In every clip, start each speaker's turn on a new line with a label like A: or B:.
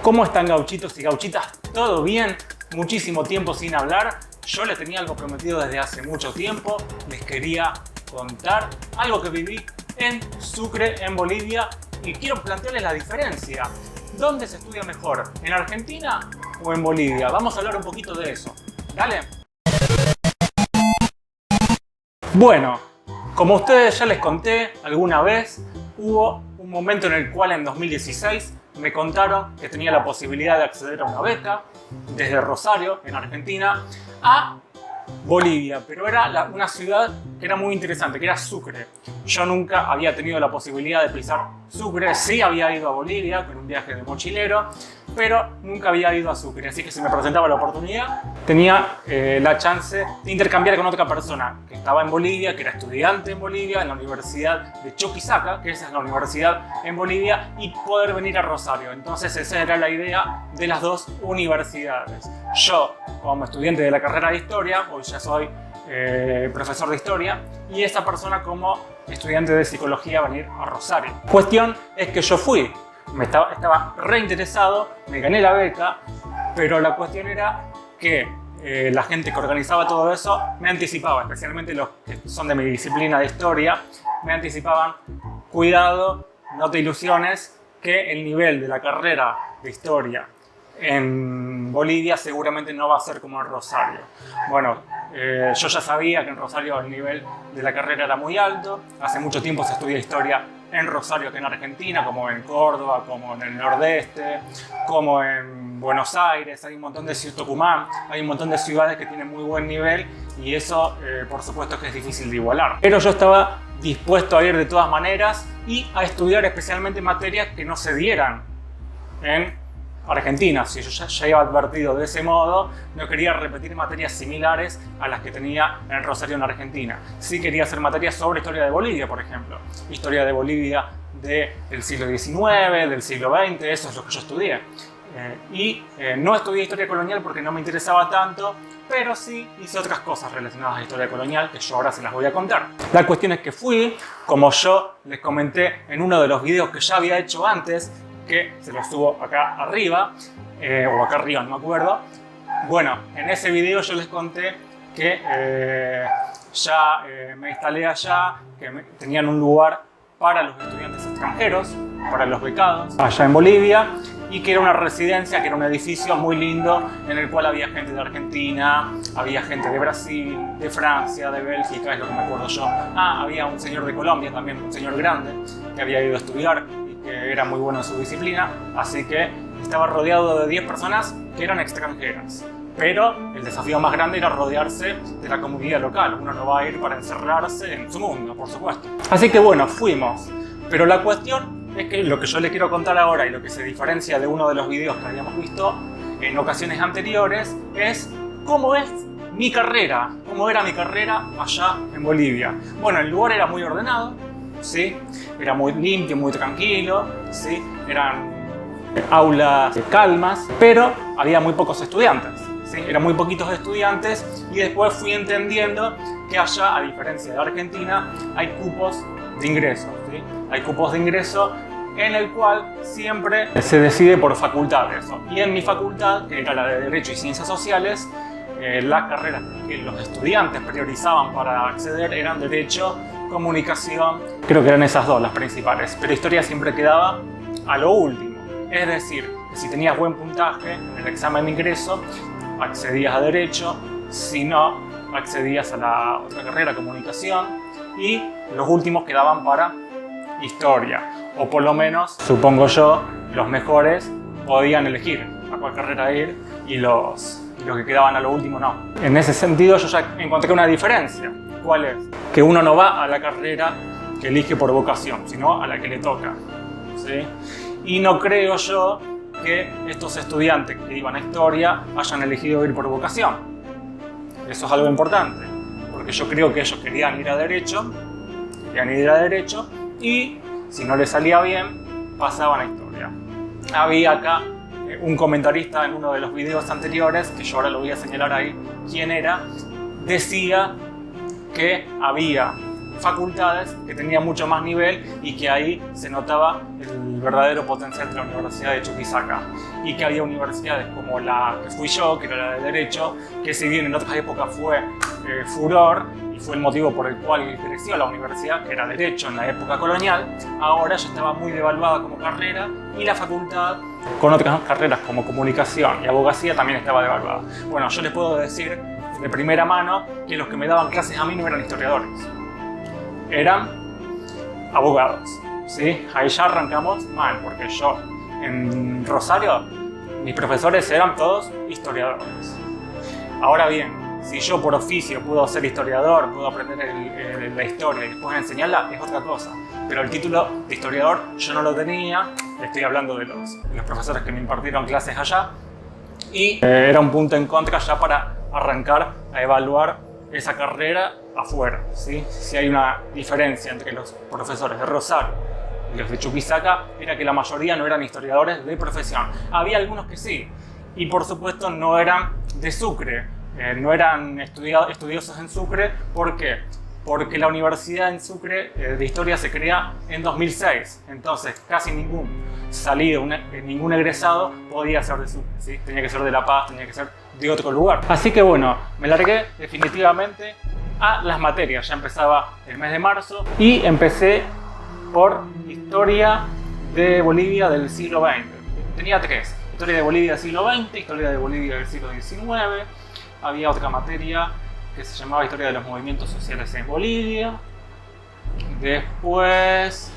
A: ¿Cómo están, gauchitos y gauchitas? ¿Todo bien? Muchísimo tiempo sin hablar. Yo les tenía algo prometido desde hace mucho tiempo. Les quería contar algo que viví en Sucre, en Bolivia, y quiero plantearles la diferencia. ¿Dónde se estudia mejor? ¿En Argentina o en Bolivia? Vamos a hablar un poquito de eso. ¿Dale? Bueno, como ustedes ya les conté alguna vez, hubo un momento en el cual en 2016 me contaron que tenía la posibilidad de acceder a una beca desde Rosario, en Argentina, a Bolivia, pero era una ciudad que era muy interesante, que era Sucre. Yo nunca había tenido la posibilidad de pisar Sucre, sí había ido a Bolivia con un viaje de mochilero, pero nunca había ido a Sucre, así que si me presentaba la oportunidad, tenía la chance de intercambiar con otra persona que estaba en Bolivia, que era estudiante en Bolivia, en la Universidad de Chuquisaca, que esa es la universidad en Bolivia, y poder venir a Rosario. Entonces esa era la idea de las dos universidades. Yo, como estudiante de la carrera de Historia, hoy ya soy profesor de Historia, y esa persona como estudiante de Psicología venir a Rosario. Cuestión es que yo fui. Estaba reinteresado, me gané la beca, pero la cuestión era que la gente que organizaba todo eso me anticipaba, especialmente los que son de mi disciplina de historia, me anticipaban: cuidado, no te ilusiones, que el nivel de la carrera de historia en Bolivia seguramente no va a ser como en Rosario. Bueno, yo ya sabía que en Rosario el nivel de la carrera era muy alto. Hace mucho tiempo se estudia historia en Rosario que en Argentina, como en Córdoba, como en el Nordeste, como en Buenos Aires. Hay un montón de ciudades, Tucumán, hay un montón de ciudades que tienen muy buen nivel, y eso por supuesto que es difícil de igualar. Pero yo estaba dispuesto a ir de todas maneras y a estudiar especialmente materias que no se dieran en Argentina. Si yo ya iba advertido de ese modo, no quería repetir materias similares a las que tenía en Rosario, en Argentina. Sí quería hacer materias sobre historia de Bolivia, por ejemplo. Historia de Bolivia del siglo XIX, del siglo XX, eso es lo que yo estudié. No estudié historia colonial porque no me interesaba tanto, pero sí hice otras cosas relacionadas a historia colonial que yo ahora se las voy a contar. La cuestión es que fui, como yo les comenté en uno de los videos que ya había hecho antes, que se los subo acá arriba, o acá arriba, no me acuerdo. Bueno, en ese video yo les conté que ya me instalé allá, que tenían un lugar para los estudiantes extranjeros, para los becados, allá en Bolivia, y que era una residencia, que era un edificio muy lindo, en el cual había gente de Argentina, había gente de Brasil, de Francia, de Bélgica, es lo que me acuerdo yo. Había un señor de Colombia también, un señor grande, que había ido a estudiar, que era muy bueno en su disciplina, así que estaba rodeado de 10 personas que eran extranjeras. Pero el desafío más grande era rodearse de la comunidad local. Uno no va a ir para encerrarse en su mundo, por supuesto. Así que bueno, fuimos. Pero la cuestión es que lo que yo les quiero contar ahora, y lo que se diferencia de uno de los videos que habíamos visto en ocasiones anteriores, es cómo es mi carrera, cómo era mi carrera allá en Bolivia. Bueno, el lugar era muy ordenado, ¿sí? Era muy limpio, muy tranquilo, ¿sí? Eran aulas calmas, pero había muy pocos estudiantes, ¿sí? Eran muy poquitos estudiantes, y después fui entendiendo que allá, a diferencia de Argentina, hay cupos de ingreso, ¿sí? Hay cupos de ingreso en el cual siempre se decide por facultades, ¿no? Y en mi facultad, que era la de Derecho y Ciencias Sociales, las carreras que los estudiantes priorizaban para acceder eran Derecho, Comunicación, creo que eran esas dos las principales, pero Historia siempre quedaba a lo último. Es decir, que si tenías buen puntaje en el examen de ingreso, accedías a Derecho, si no, accedías a la otra carrera, Comunicación, y los últimos quedaban para Historia, o por lo menos, supongo yo, los mejores podían elegir a cuál carrera ir, y los que quedaban a lo último no. En ese sentido yo ya encontré una diferencia. ¿Cuál es? Que uno no va a la carrera que elige por vocación, sino a la que le toca, ¿sí? Y no creo yo que estos estudiantes que iban a Historia hayan elegido ir por vocación. Eso es algo importante, porque yo creo que ellos querían ir a Derecho, y si no les salía bien, pasaban a Historia. Había acá un comentarista en uno de los videos anteriores, que yo ahora lo voy a señalar ahí quién era, decía que había facultades que tenían mucho más nivel y que ahí se notaba el verdadero potencial de la Universidad de Chuquisaca, y que había universidades como la que fui yo, que era la de Derecho, que si bien en otras épocas fue furor y fue el motivo por el cual creció la universidad, que era Derecho en la época colonial, ahora ya estaba muy devaluada como carrera, y la facultad con otras carreras como Comunicación y Abogacía también estaba devaluada. Bueno, yo les puedo decir de primera mano que los que me daban clases a mí no eran historiadores, eran abogados, ¿sí? Ahí ya arrancamos mal, porque yo en Rosario, mis profesores eran todos historiadores. Ahora bien, si yo por oficio puedo ser historiador, puedo aprender la historia y después enseñarla, es otra cosa. Pero el título de historiador yo no lo tenía, estoy hablando de los profesores que me impartieron clases allá, y era un punto en contra ya para arrancar a evaluar esa carrera afuera, ¿sí? Si hay una diferencia entre los profesores de Rosario y los de Chuquisaca, era que la mayoría no eran historiadores de profesión. Había algunos que sí, y por supuesto no eran de Sucre, no eran estudiosos en Sucre. ¿Por qué? Porque la universidad en Sucre de Historia se crea en 2006, entonces casi ningún salido, ningún egresado podía ser de Sucre, ¿sí? Tenía que ser de La Paz, tenía que ser de otro lugar. Así que bueno, me largué definitivamente a las materias. Ya empezaba el mes de marzo y empecé por Historia de Bolivia del siglo XX. Tenía tres: Historia de Bolivia del siglo XX, Historia de Bolivia del siglo XIX. Había otra materia que se llamaba Historia de los Movimientos Sociales en Bolivia. Después,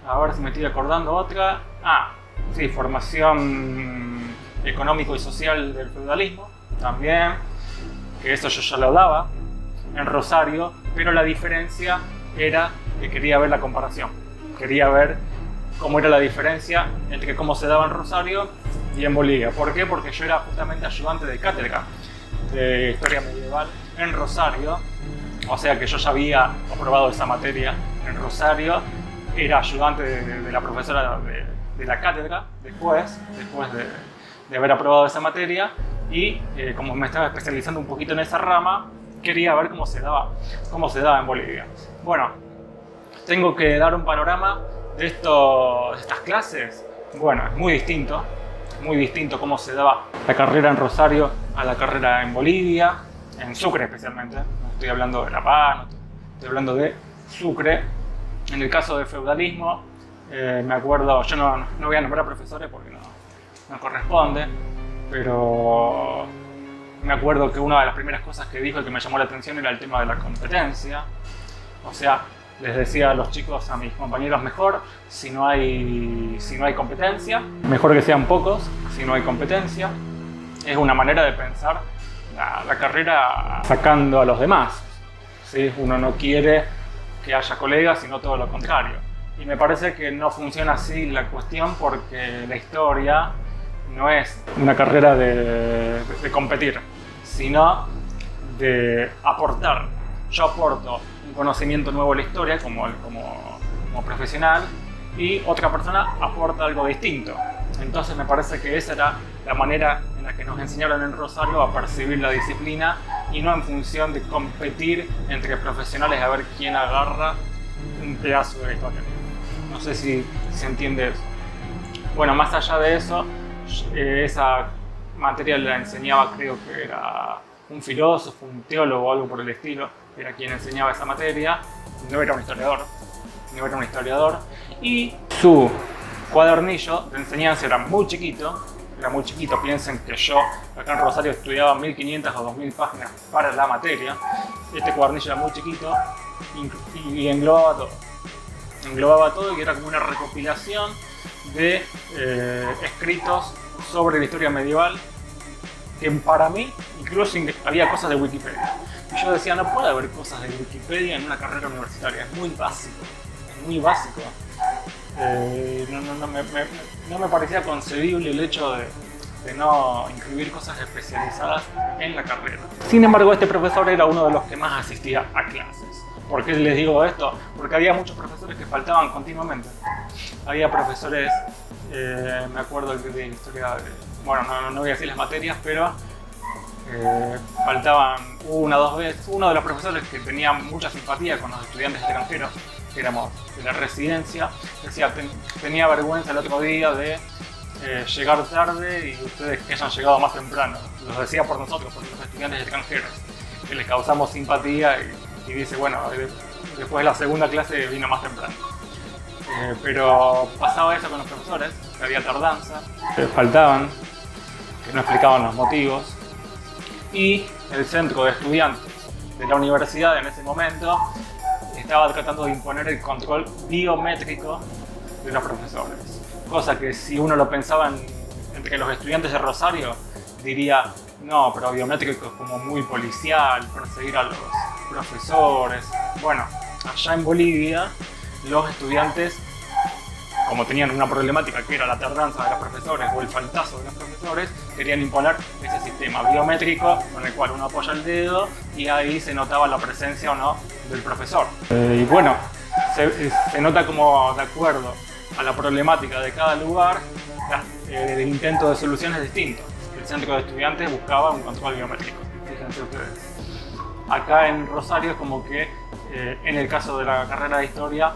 A: a ver si me estoy acordando otra. Sí, Formación económico y social del feudalismo, también, que eso yo ya lo daba en Rosario, pero la diferencia era que quería ver la comparación. Quería ver cómo era la diferencia entre cómo se daba en Rosario y en Bolivia. ¿Por qué? Porque yo era justamente ayudante de cátedra de Historia Medieval en Rosario, o sea que yo ya había aprobado esa materia en Rosario, era ayudante de la profesora de la cátedra después de haber aprobado esa materia, y como me estaba especializando un poquito en esa rama, quería ver cómo se daba en Bolivia. Bueno, tengo que dar un panorama de estas clases. Bueno, es muy distinto cómo se daba la carrera en Rosario a la carrera en Bolivia, en Sucre especialmente. No estoy hablando de La Paz, no estoy hablando de Sucre. En el caso del feudalismo, me acuerdo, yo no voy a nombrar profesores porque no corresponde, pero me acuerdo que una de las primeras cosas que dijo y que me llamó la atención era el tema de la competencia. O sea, les decía a los chicos, a mis compañeros, mejor si no hay competencia, mejor que sean pocos si no hay competencia. Es una manera de pensar la carrera sacando a los demás, ¿sí? Uno no quiere que haya colegas, sino todo lo contrario. Y me parece que no funciona así la cuestión, porque la historia no es una carrera de competir, sino de aportar. Yo aporto un conocimiento nuevo a la historia como profesional, y otra persona aporta algo distinto. Entonces me parece que esa era la manera en la que nos enseñaron en Rosario a percibir la disciplina, y no en función de competir entre profesionales a ver quién agarra un pedazo de la historia. No sé si se entiende eso. Bueno, más allá de eso, esa materia la enseñaba, creo que era un filósofo, un teólogo o algo por el estilo, era quien enseñaba esa materia. No era un historiador, y su cuadernillo de enseñanza era muy chiquito. Piensen que yo acá en Rosario estudiaba 1500 o 2000 páginas para la materia. Este cuadernillo era muy chiquito y englobaba todo, y era como una recopilación de escritos sobre la historia medieval, que para mí incluso había cosas de Wikipedia. Y yo decía, no puede haber cosas de Wikipedia en una carrera universitaria, es muy básico. No me parecía concebible el hecho de no incluir cosas especializadas en la carrera. Sin embargo, este profesor era uno de los que más asistía a clases. ¿Por qué les digo esto? Porque había muchos profesores que faltaban continuamente. Había profesores, me acuerdo de historia, bueno, no voy a decir las materias, pero Faltaban una o dos veces. Uno de los profesores que tenía mucha simpatía con los estudiantes extranjeros, que éramos de la residencia, decía, tenía vergüenza el otro día de llegar tarde y ustedes que hayan llegado más temprano. Los decía por nosotros, por los estudiantes extranjeros, que les causamos simpatía y dice, bueno, después de la segunda clase vino más temprano. Pero pasaba eso con los profesores, que había tardanza, que faltaban, que no explicaban los motivos. Y el centro de estudiantes de la universidad en ese momento estaba tratando de imponer el control biométrico de los profesores. Cosa que si uno lo pensaba entre los estudiantes de Rosario, diría, no, pero biométrico es como muy policial, perseguir a los profesores. Bueno, allá en Bolivia, los estudiantes, como tenían una problemática que era la tardanza de los profesores o el faltazo de los profesores, querían imponer ese sistema biométrico con el cual uno apoya el dedo y ahí se notaba la presencia o no del profesor. Y bueno, se nota como de acuerdo a la problemática de cada lugar, el intento de soluciones distintos. El centro de estudiantes buscaba un control biométrico, fíjense ustedes. Acá en Rosario es como que, en el caso de la carrera de Historia,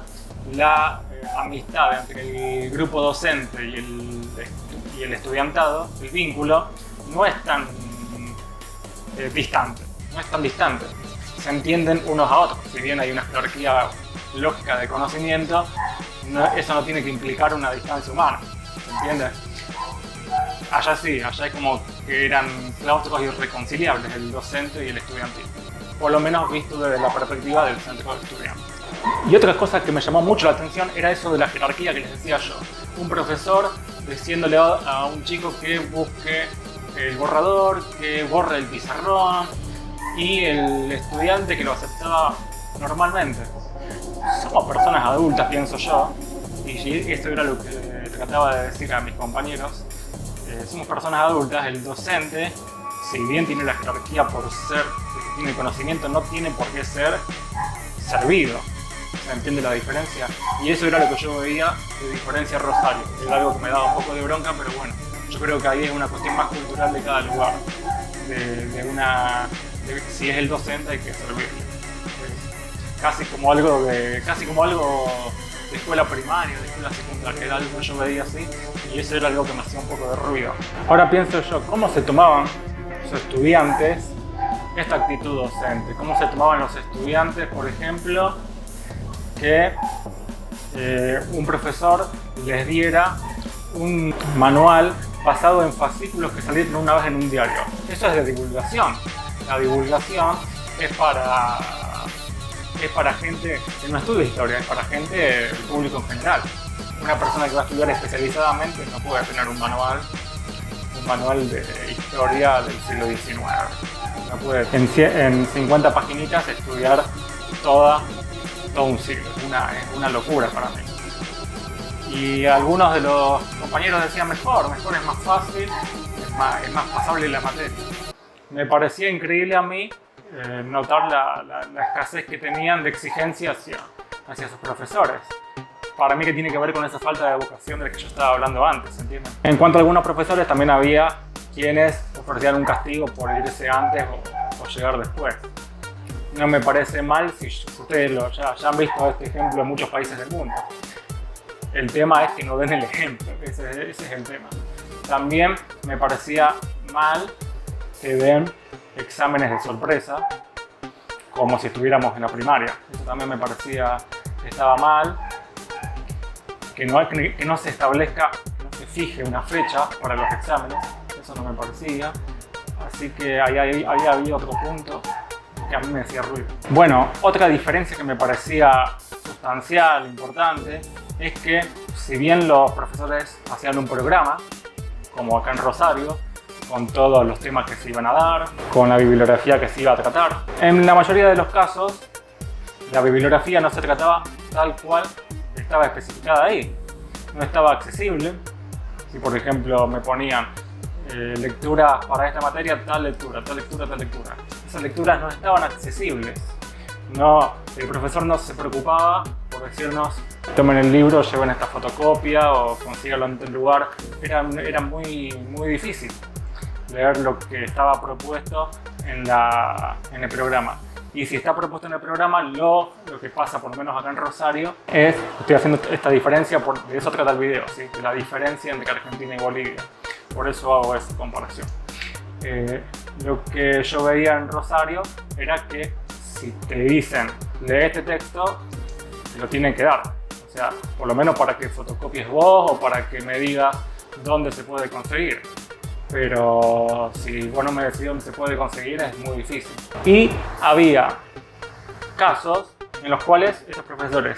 A: la amistad entre el grupo docente y el estudiantado, el vínculo, no es tan distante, se entienden unos a otros. Si bien hay una jerarquía lógica de conocimiento, eso no tiene que implicar una distancia humana, ¿se entiende? Allá sí, allá es como que eran claustros irreconciliables, el docente y el estudiantil, por lo menos visto desde la perspectiva del centro de estudiantes. Y otra cosa que me llamó mucho la atención era eso de la jerarquía que les decía yo. Un profesor diciéndole a un chico que busque el borrador, que borre el pizarrón, y el estudiante que lo aceptaba normalmente. Somos personas adultas, pienso yo, y esto era lo que trataba de decir a mis compañeros. Somos personas adultas, el docente, si bien tiene la jerarquía por ser, tiene el conocimiento, no tiene por qué ser servido. ¿Se entiende la diferencia? Y eso era lo que yo veía de diferencia en Rosario. Era algo que me daba un poco de bronca, pero bueno, yo creo que ahí es una cuestión más cultural de cada lugar. Si es el docente hay que servirle. Casi como algo de escuela primaria, de escuela secundaria, era algo que yo veía así, y eso era algo que me hacía un poco de ruido. Ahora pienso yo, ¿cómo se tomaban los estudiantes esta actitud docente? ¿Cómo se tomaban los estudiantes, por ejemplo, que un profesor les diera un manual basado en fascículos que salieron una vez en un diario? Eso es de divulgación. La divulgación es para gente que no estudia historia, es para gente del público en general. Una persona que va a estudiar especializadamente no puede tener un manual de historia del siglo XIX. No puede en 50 paginitas estudiar todo un siglo. Es una locura para mí. Y algunos de los compañeros decían mejor es más fácil, es más pasable la materia. Me parecía increíble a mí notar la escasez que tenían de exigencia hacia sus profesores. Para mí que tiene que ver con esa falta de vocación de la que yo estaba hablando antes, ¿entienden? En cuanto a algunos profesores, también había quienes ofrecían un castigo por irse antes o llegar después. No me parece mal si ustedes ya han visto este ejemplo en muchos países del mundo. El tema es que no den el ejemplo, ese es el tema. También me parecía mal que den exámenes de sorpresa, como si estuviéramos en la primaria. Eso también me parecía que estaba mal, que no se establezca, que no se fije una fecha para los exámenes. Eso no me parecía. Así que ahí había otro punto que a mí me hacía ruido. Bueno, otra diferencia que me parecía sustancial, importante, es que si bien los profesores hacían un programa, como acá en Rosario, con todos los temas que se iban a dar, con la bibliografía que se iba a tratar, en la mayoría de los casos la bibliografía no se trataba tal cual estaba especificada ahí. No estaba accesible. Si por ejemplo me ponían lecturas para esta materia, tal lectura. Esas lecturas no estaban accesibles. El profesor no se preocupaba por decirnos tomen el libro, lleven esta fotocopia o consíganlo en tal lugar. Era muy difícil. leer lo que estaba propuesto en el programa. Y si está propuesto en el programa, lo que pasa, por lo menos acá en Rosario, es, estoy haciendo esta diferencia, de eso trata el video, ¿sí? De la diferencia entre Argentina y Bolivia. Por eso hago esa comparación. Lo que yo veía en Rosario era que si te dicen, lee este texto, te lo tienen que dar. O sea, por lo menos para que fotocopies vos o para que me digas dónde se puede conseguir. Pero si vos no me decís dónde se puede conseguir, es muy difícil. Y había casos en los cuales estos profesores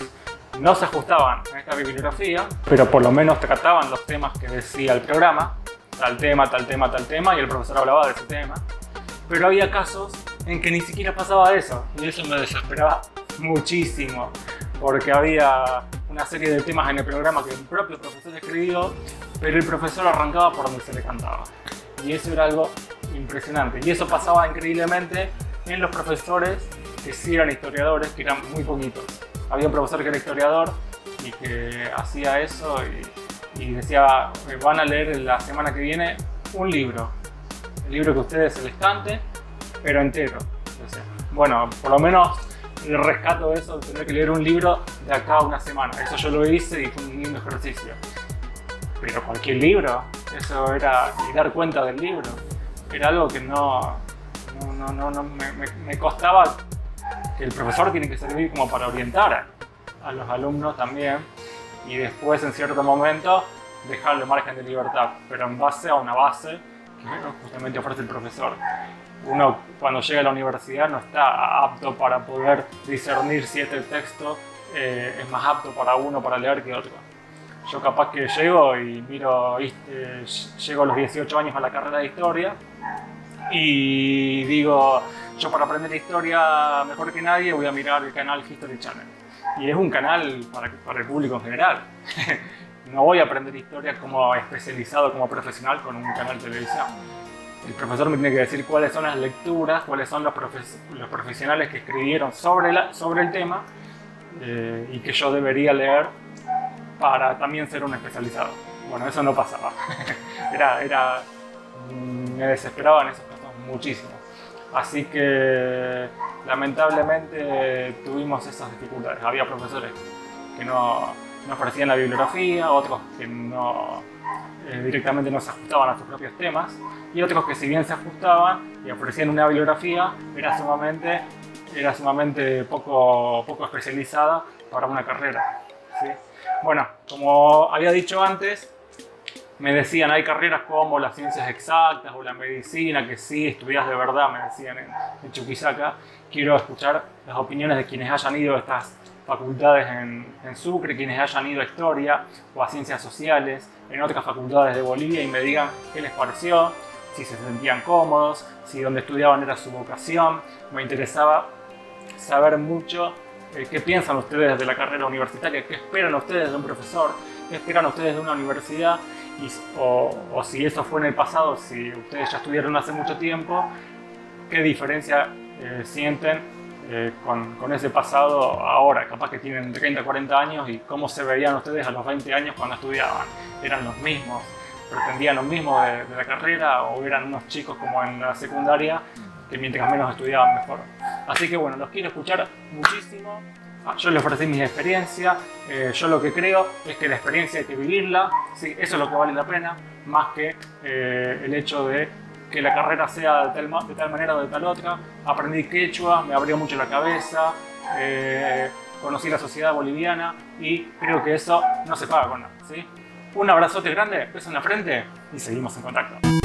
A: no se ajustaban a esta bibliografía, pero por lo menos trataban los temas que decía el programa, tal tema, tal tema, tal tema, y el profesor hablaba de ese tema. Pero había casos en que ni siquiera pasaba eso, y eso me desesperaba muchísimo, porque había una serie de temas en el programa que el propio profesor escribió, pero el profesor arrancaba por donde se le cantaba. Y eso era algo impresionante. Y eso pasaba increíblemente en los profesores que sí eran historiadores, que eran muy poquitos. Había un profesor que era historiador y que hacía eso y decía, van a leer la semana que viene un libro. El libro que a ustedes se les cante, pero entero. O sea, bueno, por lo menos el rescato de eso, de tener que leer un libro de acá a una semana. Eso yo lo hice y fue un lindo ejercicio. Pero cualquier libro, eso era, y dar cuenta del libro, era algo que me costaba, que el profesor tiene que servir como para orientar a los alumnos también, y después en cierto momento dejarle margen de libertad, pero en base a una base que justamente ofrece el profesor. Uno cuando llega a la universidad no está apto para poder discernir si este texto es más apto para uno para leer que otro. Yo capaz que llego y miro, llego a los 18 años a la carrera de historia y digo, yo para aprender historia mejor que nadie voy a mirar el canal History Channel. Y es un canal para el público en general. No voy a aprender historia como especializado, como profesional con un canal de televisión. El profesor me tiene que decir cuáles son las lecturas, cuáles son los profesionales que escribieron sobre el tema y que yo debería leer para también ser un especializado. Bueno, eso no pasaba. Me desesperaba en esos casos muchísimo. Así que lamentablemente tuvimos esas dificultades. Había profesores que no ofrecían la bibliografía, otros que directamente no se ajustaban a sus propios temas, y otros que si bien se ajustaban y ofrecían una bibliografía, era sumamente poco especializada para una carrera, ¿sí? Bueno, como había dicho antes, me decían, hay carreras como las ciencias exactas o la medicina, que sí estudias de verdad, me decían en Chuquisaca. Quiero escuchar las opiniones de quienes hayan ido a estas facultades en Sucre, quienes hayan ido a historia o a ciencias sociales en otras facultades de Bolivia y me digan qué les pareció, si se sentían cómodos, si donde estudiaban era su vocación. Me interesaba saber mucho qué piensan ustedes de la carrera universitaria, qué esperan ustedes de un profesor, qué esperan ustedes de una universidad, o si eso fue en el pasado, si ustedes ya estudiaron hace mucho tiempo, qué diferencia sienten con ese pasado ahora. Capaz que tienen 30, 40 años y cómo se veían ustedes a los 20 años cuando estudiaban. ¿Eran los mismos? ¿Pretendían lo mismo de la carrera? ¿O eran unos chicos como en la secundaria que mientras menos estudiaban mejor? Así que bueno, los quiero escuchar muchísimo. Yo les ofrecí mi experiencia. Yo lo que creo es que la experiencia hay que vivirla, ¿sí? Eso es lo que vale la pena, más que el hecho de que la carrera sea de tal manera o de tal otra. Aprendí quechua, me abrió mucho la cabeza, conocí la sociedad boliviana y creo que eso no se paga con nada, ¿sí? Un abrazote grande, beso en la frente y seguimos en contacto.